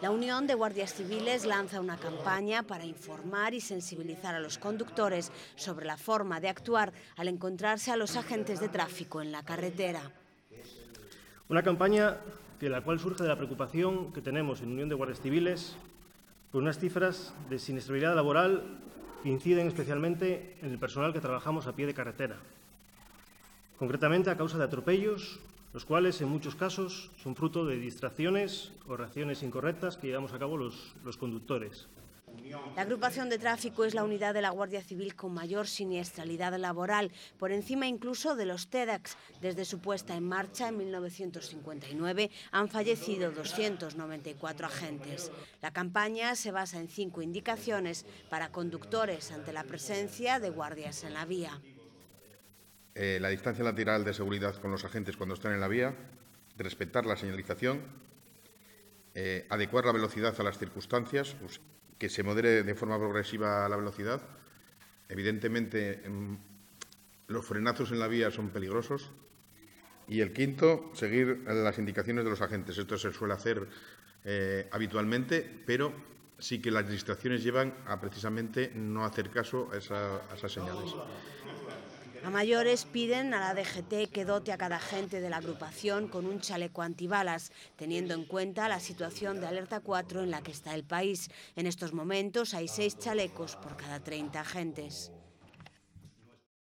La Unión de Guardias Civiles lanza una campaña para informar y sensibilizar a los conductores sobre la forma de actuar al encontrarse a los agentes de tráfico en la carretera. Una campaña de la cual surge de la preocupación que tenemos en Unión de Guardias Civiles por unas cifras de siniestralidad laboral que inciden especialmente en el personal que trabajamos a pie de carretera, concretamente a causa de atropellos, los cuales en muchos casos son fruto de distracciones o reacciones incorrectas que llevamos a cabo los conductores. La agrupación de tráfico es la unidad de la Guardia Civil con mayor siniestralidad laboral, por encima incluso de los TEDx. Desde su puesta en marcha en 1959 han fallecido 294 agentes. La campaña se basa en 5 indicaciones para conductores ante la presencia de guardias en la vía. La distancia lateral de seguridad con los agentes cuando están en la vía, respetar la señalización, adecuar la velocidad a las circunstancias, pues, que se modere de forma progresiva la velocidad. Evidentemente, los frenazos en la vía son peligrosos. Y el quinto, seguir las indicaciones de los agentes. Esto se suele hacer habitualmente, pero sí que las distracciones llevan a precisamente no hacer caso a esas señales. A mayores piden a la DGT que dote a cada agente de la agrupación con un chaleco antibalas, teniendo en cuenta la situación de alerta 4 en la que está el país. En estos momentos hay 6 chalecos por cada 30 agentes.